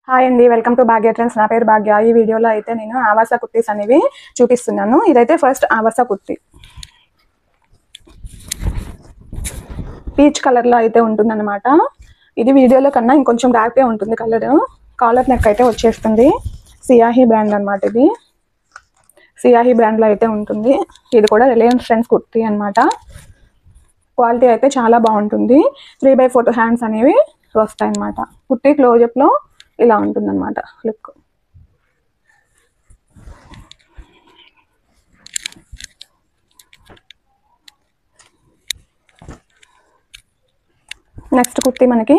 Hi అండి, welcome to Bhagya trends. నా పేరు భాగ్య. ఈ వీడియోలో అయితే నేను ఆవాస కుర్తీస్ అనేవి చూపిస్తున్నాను. ఇదైతే ఫస్ట్ ఆవాస కుర్తీ పీచ్ కలర్లో అయితే ఉంటుందన్నమాట. ఇది వీడియోలో కన్నా ఇంకొంచెం డార్క్గా ఉంటుంది కలర్. కాలర్ నెక్ అయితే వచ్చేస్తుంది. సియాహీ బ్రాండ్ అనమాట. ఇది సియాహీ బ్రాండ్లో అయితే ఉంటుంది. ఇది కూడా రిలయన్స్ ట్రెండ్స్ కుర్తీ అనమాట. క్వాలిటీ అయితే చాలా బాగుంటుంది. 3/4 హ్యాండ్స్ అనేవి వస్తాయి అన్నమాట. కుర్తీ క్లోజప్లో ఇలా ఉంటుందన్నమాట లుక్. నెక్స్ట్ కుర్తీ మనకి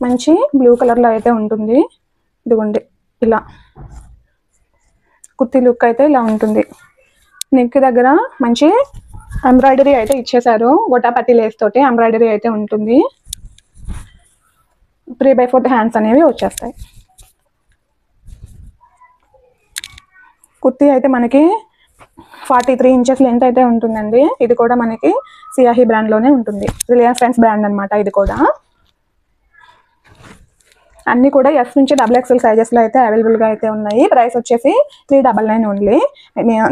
మంచి బ్లూ కలర్లో అయితే ఉంటుంది. ఇదిగోండి, ఇలా కుర్తీ లుక్ అయితే ఇలా ఉంటుంది. నెక్ దగ్గర మంచి ఎంబ్రాయిడరీ అయితే ఇచ్చేసారు. గొట్టాపట్టి లేస్ తోటి ఎంబ్రాయిడరీ అయితే ఉంటుంది. 3/4 హ్యాండ్స్ అనేవి వచ్చేస్తాయి. కుర్తీ అయితే మనకి 43 ఇంచెస్ లెంత్ అయితే ఉంటుందండి. ఇది కూడా మనకి సియాహీ బ్రాండ్లోనే ఉంటుంది. రిలయన్స్ ట్రెండ్స్ బ్రాండ్ అనమాట. ఇది కూడా అన్నీ కూడా ఎస్ నుంచి XXL సైజెస్లో అయితే అవైలబుల్గా అయితే ఉన్నాయి. ప్రైస్ వచ్చేసి 399 ఓన్లీ.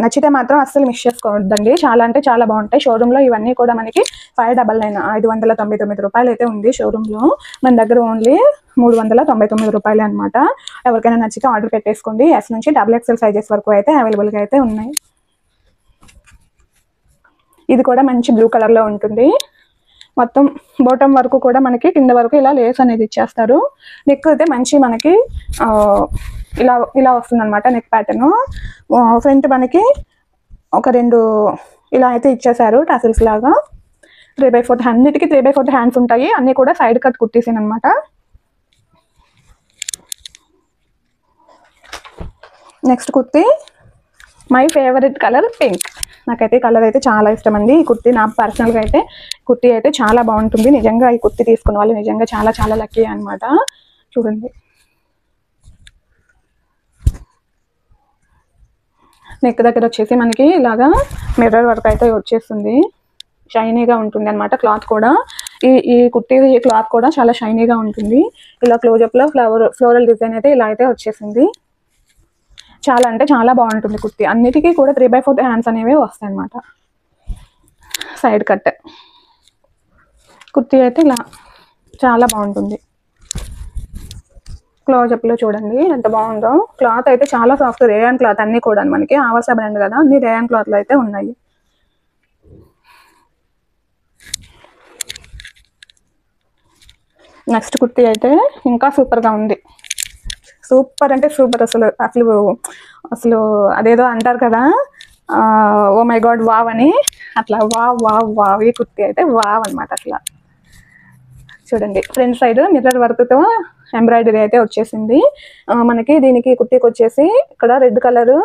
నచ్చితే మాత్రం అస్సలు మిస్ చేసుకోవద్దండి. చాలా అంటే చాలా బాగుంటాయి. షోరూంలో ఇవన్నీ కూడా మనకి 599 599 రూపాయలు అయితే ఉంది షోరూంలో. మన దగ్గర ఓన్లీ 399 రూపాయలే అనమాట. ఎవరికైనా నచ్చితే ఆర్డర్ పెట్టేసుకోండి. ఎస్ నుంచి XXL సైజెస్ వరకు అయితే అవైలబుల్గా అయితే ఉన్నాయి. ఇది కూడా మంచి బ్లూ కలర్లో ఉంటుంది. మొత్తం బాటమ్ వరకు కూడా మనకి కింద వరకు ఇలా లేస్ అనేది ఇచ్చేస్తారు. నెక్ అయితే మంచి మనకి ఇలా ఇలా వస్తుంది అనమాట. నెక్ ప్యాటర్న్ ఫ్రంట్ మనకి ఒక 2 ఇలా అయితే ఇచ్చేసారు టసిల్స్ లాగా. 3/4 అన్నిటికీ 3/4 హ్యాండ్స్ ఉంటాయి. అన్నీ కూడా సైడ్ కట్ కుర్తీసేనమాట. Next kurti my favourite colour pink. నాకైతే కలర్ అయితే చాలా ఇష్టం అండి. ఈ కుర్తీ నా పర్సనల్గా అయితే కుర్తీ అయితే చాలా బాగుంటుంది. నిజంగా ఈ కుర్తీ తీసుకున్న వాళ్ళు నిజంగా చాలా చాలా లక్కీ అనమాట. చూడండి, నెక్ దగ్గర వచ్చేసి మనకి ఇలాగా మిర్రర్ వర్క్ అయితే వచ్చేస్తుంది. షైనీగా ఉంటుంది అనమాట. క్లాత్ కూడా ఈ కుర్తీ క్లాత్ కూడా చాలా షైనీగా ఉంటుంది. ఇలా క్లోజప్లో ఫ్లోరల్ డిజైన్ అయితే ఇలా అయితే వచ్చేసింది. చాలా అంటే చాలా బాగుంటుంది కుర్తీ. అన్నిటికీ కూడా 3/4 హ్యాండ్స్ అనేవి వస్తాయి అన్నమాట. సైడ్ కట్ కుర్తీ అయితే ఇలా చాలా బాగుంటుంది. క్లోజప్లో చూడండి ఎంత బాగుందో. క్లాత్ అయితే చాలా సాఫ్ట్, రేయాన్ క్లాత్. అన్నీ కూడా మనకి ఆవాస బ్రాండ్ కదా, అన్ని రేయాన్ క్లాత్లో అయితే ఉన్నాయి. నెక్స్ట్ కుర్తీ అయితే ఇంకా సూపర్గా ఉంది. సూపర్ అంటే సూపర్. అసలు అసలు అసలు అదేదో అంటారు కదా, ఓ మై గాడ్ వావ్ అని, అట్లా వావ్ వావ్ వావ్. ఈ కుర్తీ అయితే వావ్ అనమాట. అట్లా చూడండి, ఫ్రంట్ సైడ్ మిర్రర్ వర్క్తో ఎంబ్రాయిడరీ అయితే వచ్చేసింది మనకి. దీనికి కుర్తీకి వచ్చేసి ఇక్కడ రెడ్ కలరు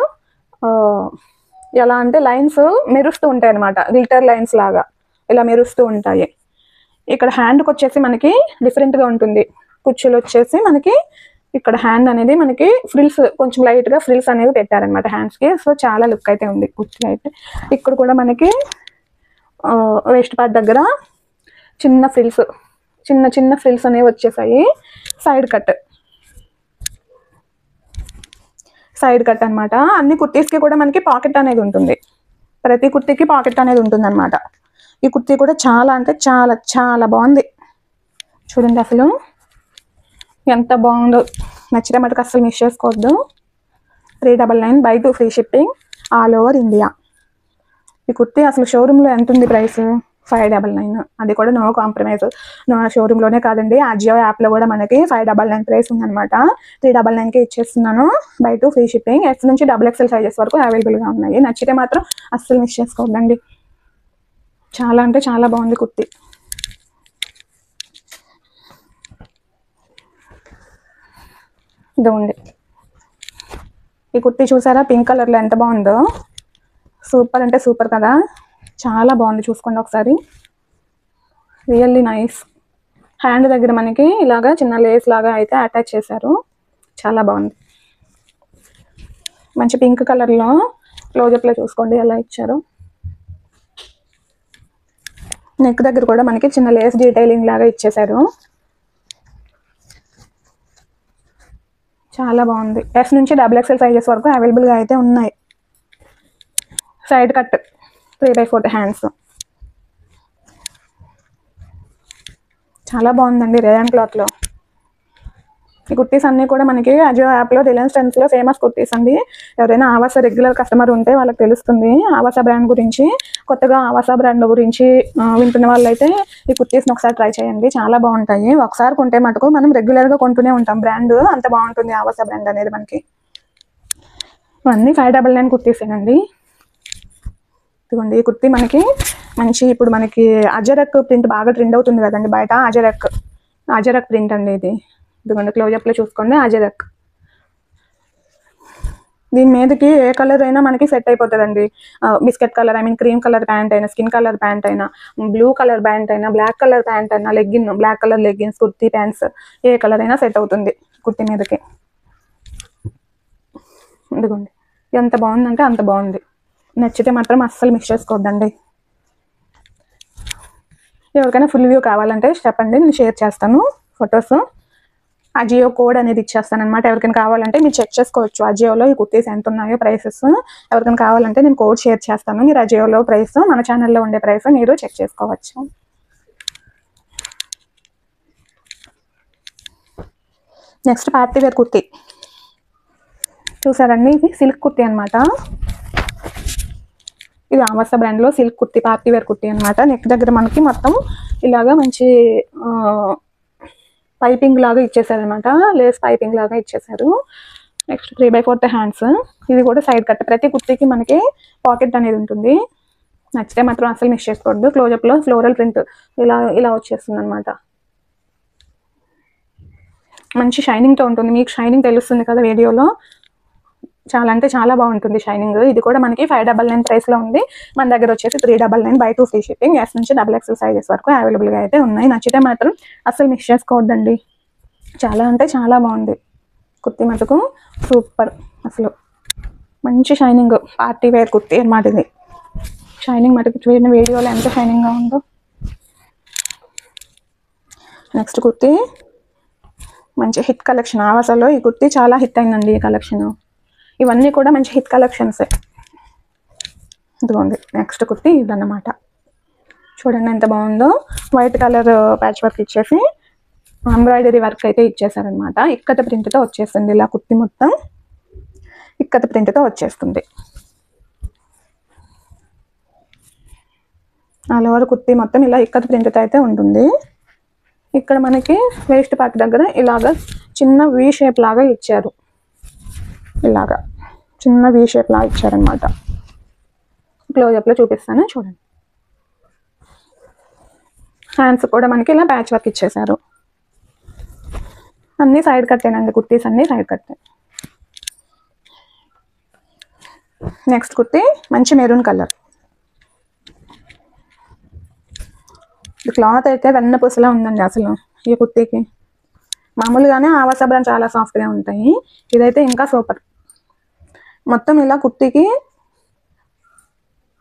ఎలా అంటే లైన్స్ మెరుస్తూ ఉంటాయి అనమాట. గ్లిటర్ లైన్స్ లాగా ఇలా మెరుస్తూ ఉంటాయి. ఇక్కడ హ్యాండ్కి వచ్చేసి మనకి డిఫరెంట్గా ఉంటుంది. కుచ్చులు వచ్చేసి మనకి ఇక్కడ హ్యాండ్ అనేది మనకి ఫ్రిల్స్, కొంచెం లైట్గా ఫ్రిల్స్ అనేవి పెట్టారనమాట హ్యాండ్స్కి. సో చాలా లుక్ అయితే ఉంది కుర్తీ అయితే. ఇక్కడ కూడా మనకి వేస్ట్ పార్ట్ దగ్గర చిన్న ఫ్రిల్స్, చిన్న చిన్న ఫ్రిల్స్ అనేవి వచ్చేసాయి. సైడ్ కట్ అనమాట. అన్ని కుర్తీస్కి కూడా మనకి పాకెట్ అనేది ఉంటుంది. ప్రతి కుర్తీకి పాకెట్ అనేది ఉంటుంది అనమాట. ఈ కుర్తీ కూడా చాలా అంటే చాలా చాలా బాగుంది. చూడండి అసలు ఎంత బాగుందో. నచ్చితే మటుకు అసలు మిస్ చేసుకోవద్దు. 399 buy 2 free shipping all over India. ఈ కుర్తీ అసలు షోరూంలో ఎంత ఉంది ప్రైస్? 599. అది కూడా నో కాంప్రమైజ్. షోరూంలోనే కాదండి, అజియో యాప్లో కూడా మనకి 599 ప్రైస్ ఉందన్నమాట. 399కి ఇచ్చేస్తున్నాను. By 2 free shipping. ఎస్ నుంచి XXL సైజెస్ వరకు అవైలబుల్గా ఉన్నాయి. నచ్చితే మాత్రం అస్సలు మిస్ చేసుకోవద్దండి. చాలా అంటే చాలా బాగుంది కుర్తీ. ఇది ఉంది. ఈ కుర్తీ చూసారా పింక్ కలర్లో ఎంత బాగుందో? సూపర్ అంటే సూపర్ కదా, చాలా బాగుంది. చూసుకోండి ఒకసారి, రియల్లీ నైస్. హ్యాండ్ దగ్గర మనకి ఇలాగా చిన్న లేస్ లాగా అయితే అటాచ్ చేశారు. చాలా బాగుంది. మంచి పింక్ కలర్లో క్లోజప్లో చూసుకోండి ఎలా ఇచ్చారు. నెక్ దగ్గర కూడా మనకి చిన్న లేస్ డీటెయిలింగ్ లాగా ఇచ్చేసారు. చాలా బాగుంది. ఎస్ నుంచి XXL సైజెస్ వరకు అవైలబుల్గా అయితే ఉన్నాయి. Side cut 3/4 hands. చాలా బాగుందండి రేయాన్ క్లాత్లో. ఈ కుర్తీస్ అన్నీ కూడా మనకి అజియో యాప్లో, రిలయన్స్ ట్రెండ్స్లో ఫేమస్ కుర్తీస్ అండి. ఎవరైనా ఆవాస రెగ్యులర్ కస్టమర్ ఉంటే వాళ్ళకి తెలుస్తుంది ఆవాస బ్రాండ్ గురించి. కొత్తగా ఆవాస బ్రాండ్ గురించి వింటున్న వాళ్ళైతే ఈ కుర్తీస్ని ఒకసారి ట్రై చేయండి, చాలా బాగుంటాయి. ఒకసారి కొంటే మటుకు మనం రెగ్యులర్గా కొంటూనే ఉంటాం. బ్రాండ్ అంత బాగుంటుంది ఆవాస బ్రాండ్ అనేది మనకి. ఇవన్నీ 599 కుర్తీసేనండి. ఇదిగోండి ఈ కుర్తీ మనకి మంచి, ఇప్పుడు మనకి అజరక్ ప్రింట్ బాగా ట్రెండ్ అవుతుంది కదండి బయట. అజరక్ ప్రింట్ అండి ఇది. ఇదిగోండి క్లోజప్లో చూసుకోండి, అజరక్. దీని మీదకి ఏ కలర్ అయినా మనకి సెట్ అయిపోతుందండి. Biscuit colour, cream colour pant అయినా, స్కిన్ కలర్ ప్యాంట్ అయినా, బ్లూ కలర్ ప్యాంట్ అయినా, బ్లాక్ కలర్ ప్యాంట్ అయినా, black colour leggings, kurti pants, ఏ కలర్ అయినా సెట్ అవుతుంది కుర్తీ మీదకి. ఇదిగోండి ఎంత బాగుందంటే అంత బాగుంది. నచ్చితే మాత్రం అస్సలు మిస్ చేసుకోవద్దండి. ఎవరికైనా ఫుల్ వ్యూ కావాలంటే చెప్పండి, నేను షేర్ చేస్తాను ఫొటోస్. అజియో కోడ్ అనేది ఇచ్చేస్తాను అనమాట. ఎవరికైనా కావాలంటే మీరు చెక్ చేసుకోవచ్చు అజియోలో ఈ కుర్తీస్ ఎంత ఉన్నాయో ప్రైసెస్. ఎవరికైనా కావాలంటే నేను కోడ్ షేర్ చేస్తాను. మీరు అజియోలో ప్రైస్, మన ఛానల్లో ఉండే ప్రైస్ మీరు చెక్ చేసుకోవచ్చు. నెక్స్ట్ పార్టీ వేర్ కుర్తీ చూసారండి. ఇది సిల్క్ కుర్తీ అనమాట. ఇది ఆవాస బ్రాండ్లో silk kurti, party wear kurti అనమాట. నెక్ దగ్గర మనకి మొత్తం ఇలాగా మంచి పైపింగ్ లాగా ఇచ్చేసారు అనమాట. లేస్ పైపింగ్ లాగా ఇచ్చేసారు. Next 3/4 hands. ఇది కూడా సైడ్ కట్. ప్రతి కుర్తీకి మనకి పాకెట్ అనేది ఉంటుంది. నచ్చితే మాత్రం అసలు మిస్ చేసుకోవద్దు. క్లోజప్లో ఫ్లోరల్ ప్రింట్ ఇలా వచ్చేస్తుంది అనమాట. మంచి షైనింగ్తో ఉంటుంది. మీకు షైనింగ్ తెలుస్తుంది కదా వీడియోలో. చాలా అంటే చాలా బాగుంటుంది షైనింగ్. ఇది కూడా మనకి 599 ప్రైస్లో ఉంది. మన దగ్గర వచ్చేసి 399 బై 2 ఫ్రీ షిప్పింగ్. ఎస్ నుంచి XXL సైజెస్ వరకు అవైలబుల్గా అయితే ఉన్నాయి. నచ్చితే మాత్రం అసలు మిస్ చేసుకోవద్దండి. చాలా అంటే చాలా బాగుంది కుర్తీ మటుకు. సూపర్, అసలు మంచి షైనింగ్ పార్టీ వేర్ కుర్తీ అన్నమాట ఇది. షైనింగ్ మటుకు చూడండి వీడియోలో ఎంత షైనింగ్గా ఉందో. నెక్స్ట్ కుర్తీ మంచి హిట్ కలెక్షన్. ఆవాసలో ఈ కుర్తీ చాలా హిట్ అయిందండి ఈ కలెక్షన్. ఇవన్నీ కూడా మంచి హిట్ కలెక్షన్సే. ఇదిగోండి నెక్స్ట్ కుర్తీ ఇదన్నమాట. చూడండి ఎంత బాగుందో. వైట్ కలర్ ప్యాచ్ వర్క్ ఇచ్చేసి ఎంబ్రాయిడరీ వర్క్ అయితే ఇచ్చేసారనమాట. ఇక్కత ప్రింట్తో వచ్చేస్తుంది. ఇలా కుర్తీ మొత్తం ఇక్కత ప్రింట్తో వచ్చేస్తుంది. ఆల్ ఓవర్ కుర్తీ మొత్తం ఇలా ఇక్కత ప్రింట్తో అయితే ఉంటుంది. ఇక్కడ మనకి వేస్ట్ పార్ట్ దగ్గర ఇలాగా చిన్న వీ షేప్ లాగా ఇచ్చారు. ఇలాగా చిన్న వీ షేప్ లాగా ఇచ్చారనమాట. క్లోజప్లో చూపిస్తాను చూడండి. హ్యాండ్స్ కూడా మనకి ఇలా ప్యాచ్ వర్క్ ఇచ్చేసారు. అన్నీ సైడ్ కట్టేనండి కుర్తీస్, అన్నీ సైడ్ కట్టే. నెక్స్ట్ కుర్తీ మంచి మెరూన్ కలర్. క్లాత్ అయితే వెన్న పూసలా ఉందండి అసలు ఈ కుర్తీకి. మామూలుగానే ఆవాస బ్రాండ్ చాలా సాఫ్ట్గా ఉంటాయి. ఇదైతే ఇంకా సూపర్. మొత్తం ఇలా కుర్తీకి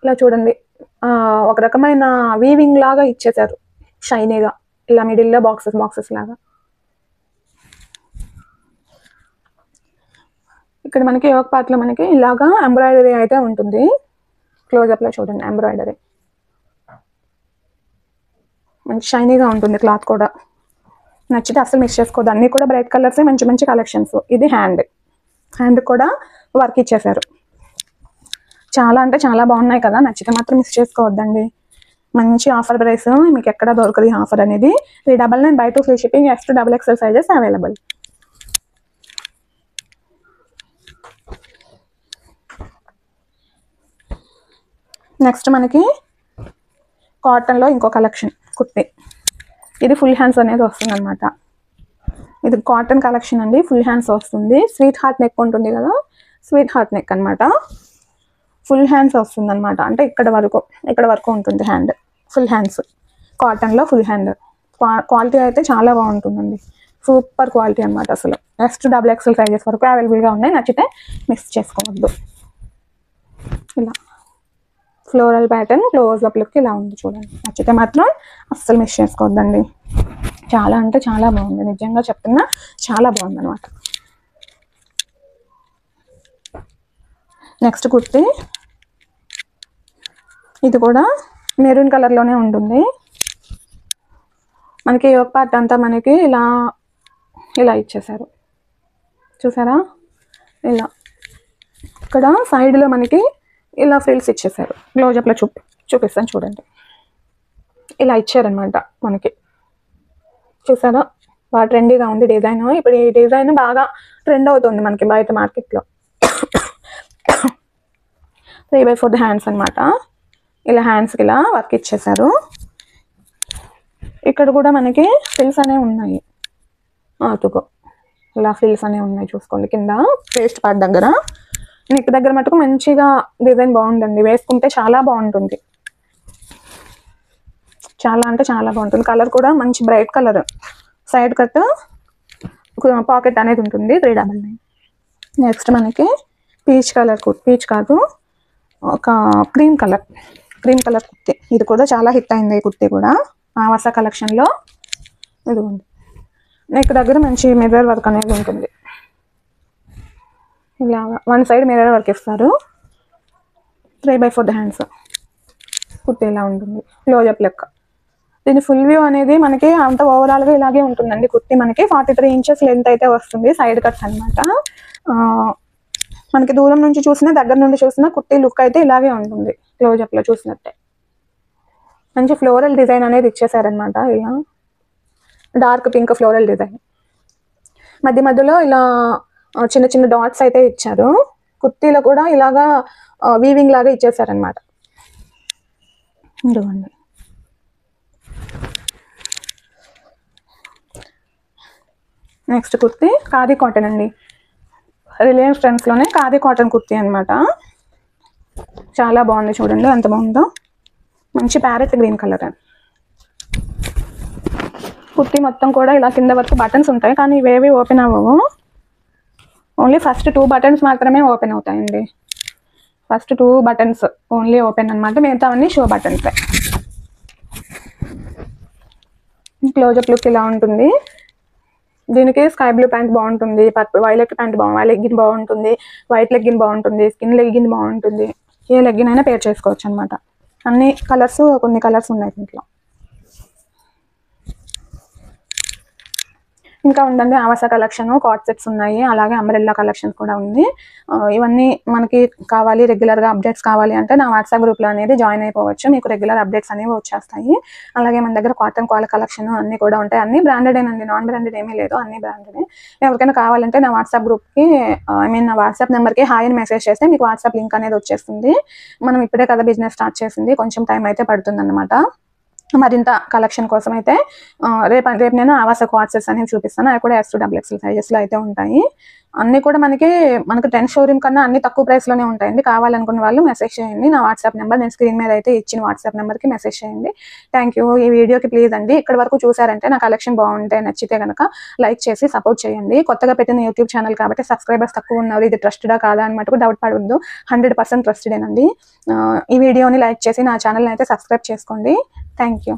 ఇలా చూడండి ఒక రకమైన వీవింగ్ లాగా ఇచ్చేసారు షైనీగా. ఇలా మిడిల్లో బాక్సెస్ లాగా. ఇక్కడ మనకి యోక్ పార్ట్లో మనకి ఇలాగా ఎంబ్రాయిడరీ అయితే ఉంటుంది. క్లోజప్లో చూడండి ఎంబ్రాయిడరీ మంచి షైనీగా ఉంటుంది. క్లాత్ కూడా నచ్చితే అసలు మిస్ చేసుకోవద్దు. అన్నీ కూడా బ్రైట్ కలర్సే, మంచి మంచి కలెక్షన్స్. ఇది హ్యాండ్ కూడా వర్క్ ఇచ్చేసారు. చాలా అంటే చాలా బాగున్నాయి కదా. నచ్చితే మాత్రం మిస్ చేసుకోవద్దండి. మంచి ఆఫర్ ప్రైస్, మీకు ఎక్కడ దొరకదు ఈ ఆఫర్ అనేది. 399 buy 2 free shipping. S to XXL sizes available. Next మనకి కాటన్లో ఇంకో కలెక్షన్ కుర్తీ. ఇది ఫుల్ హ్యాండ్స్ అనేది వస్తుంది అనమాట. ఇది కాటన్ కలెక్షన్ అండి. ఫుల్ హ్యాండ్స్ వస్తుంది. స్వీట్ హార్ట్ నెక్ ఉంటుంది కదా, స్వీట్ హార్ట్ నెక్ అనమాట. ఫుల్ హ్యాండ్స్ వస్తుంది అనమాట. అంటే ఇక్కడ వరకు ఉంటుంది హ్యాండ్. ఫుల్ హ్యాండ్స్ కాటన్లో ఫుల్ హ్యాండ్. క్వాలిటీ అయితే చాలా బాగుంటుందండి. సూపర్ క్వాలిటీ అనమాట అసలు. ఎస్ టు XXL సైజెస్ వరకు అవైలబుల్గా ఉన్నాయి. నచ్చితే మిక్స్ చేసుకోవద్దు. ఇలా ఫ్లోరల్ ప్యాటర్న్ క్లోజ్అప్ లుక్ ఇలా ఉంది చూడండి. నచ్చితే మాత్రం అస్సలు మిస్ చేసుకోవద్దండి. చాలా అంటే చాలా బాగుంది, నిజంగా చెప్తున్నా చాలా బాగుంది అనమాట. నెక్స్ట్ కుర్తీ, ఇది కూడా మెరూన్ కలర్లోనే ఉంటుంది. మనకి ఒక పార్ట్ అంతా మనకి ఇలా ఇలా ఇచ్చేసారు, చూసారా? ఇలా ఇక్కడ సైడ్లో మనకి ఇలా ఫ్రిల్స్ ఇచ్చేసారు. క్లోజప్లో చూపిస్తాను చూడండి. ఇలా ఇచ్చారనమాట మనకి, చూసారా? బాగా ట్రెండీగా ఉంది డిజైన్. ఇప్పుడు ఈ డిజైన్ బాగా ట్రెండ్ అవుతుంది మనకి బయట మార్కెట్లో. 3/4 హ్యాండ్స్ అనమాట. ఇలా హ్యాండ్స్కి ఇలా వర్క్ ఇచ్చేసారు. ఇక్కడ కూడా మనకి ఫ్రిల్స్ అనేవి ఉన్నాయి, అటుకో ఇలా ఫ్రిల్స్ అనేవి ఉన్నాయి చూసుకోండి. కింద వేస్ట్ పార్ట్ దగ్గర, నెక్ దగ్గర మటుకు మంచిగా డిజైన్ బాగుందండి. వేసుకుంటే చాలా బాగుంటుంది, చాలా అంటే చాలా బాగుంటుంది. కలర్ కూడా మంచి bright colour. Side cut pocket అనేది ఉంటుంది 399. నెక్స్ట్ మనకి పీచ్ కలర్, పీచ్ కాదు ఒక క్రీమ్ కలర్ కుర్తీ. ఇది కూడా చాలా హిట్ అయింది ఈ కుర్తీ కూడా ఆవాస కలెక్షన్లో. ఇది ఉంది. నెక్ దగ్గర మంచి మిర్రర్ వర్క్ అనేది ఉంటుంది. ఇలాగా వన్ సైడ్ మిర్రర్ వర్క్ ఇస్తారు. 3/4 హ్యాండ్స్ కుర్తీ ఇలా ఉంటుంది, క్లోజప్ లెక్క. దీని ఫుల్ వ్యూ అనేది మనకి అంత ఓవరాల్గా ఇలాగే ఉంటుందండి. కుర్తీ మనకి 43 ఇంచెస్ లెంత్ అయితే వస్తుంది. సైడ్ కట్స్ అనమాట. మనకి దూరం నుంచి చూసినా దగ్గర నుండి చూసినా కుర్తీ లుక్ అయితే ఇలాగే ఉంటుంది. క్లోజప్లో చూసినట్టే మంచి ఫ్లోరల్ డిజైన్ అనేది ఇచ్చేసారనమాట. ఇలా డార్క్ పింక్ ఫ్లోరల్ డిజైన్, మధ్య మధ్యలో ఇలా చిన్న చిన్న డాట్స్ అయితే ఇచ్చారు. కుర్తీలో కూడా ఇలాగా వీవింగ్ లాగా ఇచ్చేసారనమాట. ఇదిగోండి. నెక్స్ట్ కుర్తీ ఖాదీ కాటన్ అండి. రిలయన్స్ ట్రెండ్స్లోనే ఖాదీ కాటన్ కుర్తీ అనమాట. చాలా బాగుంది చూడండి ఎంత బాగుందో. మంచి ప్యారెట్ గ్రీన్ కలర్. కుర్తీ మొత్తం కూడా ఇలా కింద వరకు బటన్స్ ఉంటాయి, కానీ ఇవేవి ఓపెన్ అవ్వవు. ఓన్లీ ఫస్ట్ 2 బటన్స్ మాత్రమే ఓపెన్ అవుతాయండి. ఫస్ట్ 2 బటన్స్ ఓన్లీ ఓపెన్ అనమాట. మిగతావన్నీ షో బటన్స్. క్లోజప్ లుక్ ఇలా ఉంటుంది. దీనికి స్కై బ్లూ ప్యాంట్ బాగుంటుంది, వైలెట్ ప్యాంట్ లెగ్గిన్ బాగుంటుంది, వైట్ లెగ్గిన్ బాగుంటుంది, స్కిన్ లెగ్గిన్ బాగుంటుంది. ఏ లెగ్గిన్ అయినా పేర్ చేసుకోవచ్చు అనమాట. అన్ని కలర్స్, కొన్ని కలర్స్ ఉన్నాయి దీంట్లో. ఇంకా ఉందండి ఆవాస కలెక్షన్, కాట్ సెట్స్ ఉన్నాయి, అలాగే అంబ్రెల్లా కలెక్షన్స్ కూడా ఉంది. ఇవన్నీ మనకి కావాలి, రెగ్యులర్గా అప్డేట్స్ కావాలి అంటే నా వాట్సాప్ గ్రూప్లో అనేది జాయిన్ అయిపోవచ్చు. మీకు రెగ్యులర్ అప్డేట్స్ అనేవి వచ్చేస్తాయి. అలాగే మన దగ్గర కాటన్ కాల్ కలెక్షన్ అన్నీ కూడా ఉంటాయి. అన్ని బ్రాండెడేనండి, నాన్ బ్రాండెడ్ ఏమీ లేదు, అన్ని బ్రాండెడే. ఎవరికైనా కావాలంటే నా వాట్సాప్ గ్రూప్కి నా వాట్సాప్ నెంబర్కి హాయ్ అని మెసేజ్ చేస్తే మీకు వాట్సాప్ లింక్ అనేది వచ్చేస్తుంది. మనం ఇప్పుడే కదా బిజినెస్ స్టార్ట్ చేసింది, కొంచెం టైం అయితే పడుతుంది అన్నమాట. మరింత కలెక్షన్ కోసం అయితే రేపు నేను ఆవాస క్వార్ట్సెస్ అనేవి చూపిస్తాను. అవి కూడా S to XXL సైజెస్లో అయితే ఉంటాయి. అన్నీ కూడా మనకి 10 షోరూమ్ కన్నా అన్ని తక్కువ ప్రైస్లోనే ఉంటాయండి. కావాలనుకున్న వాళ్ళు మెసేజ్ చేయండి. నా వాట్సాప్ నెంబర్ నేను స్క్రీన్ మీద అయితే ఇచ్చిన వాట్సాప్ నెంబర్కి మెసేజ్ చేయండి. Thank you. ఈ వీడియోకి ప్లీజ్ అండి ఇక్కడ వరకు చూసారంటే నా కలెక్షన్ బాగుంటే నచ్చితే కనుక లైక్ చేసి సపోర్ట్ చేయండి. కొత్తగా పెట్టిన యూట్యూబ్ ఛానల్ కాబట్టి సబ్స్క్రైబర్స్ తక్కువ ఉన్నారు. ఇది ట్రస్టెడా కాదా అని మటుకు డౌట్ పడవద్దు. 100% ట్రస్టెడేనండి. ఈ వీడియోని లైక్ చేసి నా ఛానల్ని అయితే సబ్స్క్రైబ్ చేసుకోండి. Thank you.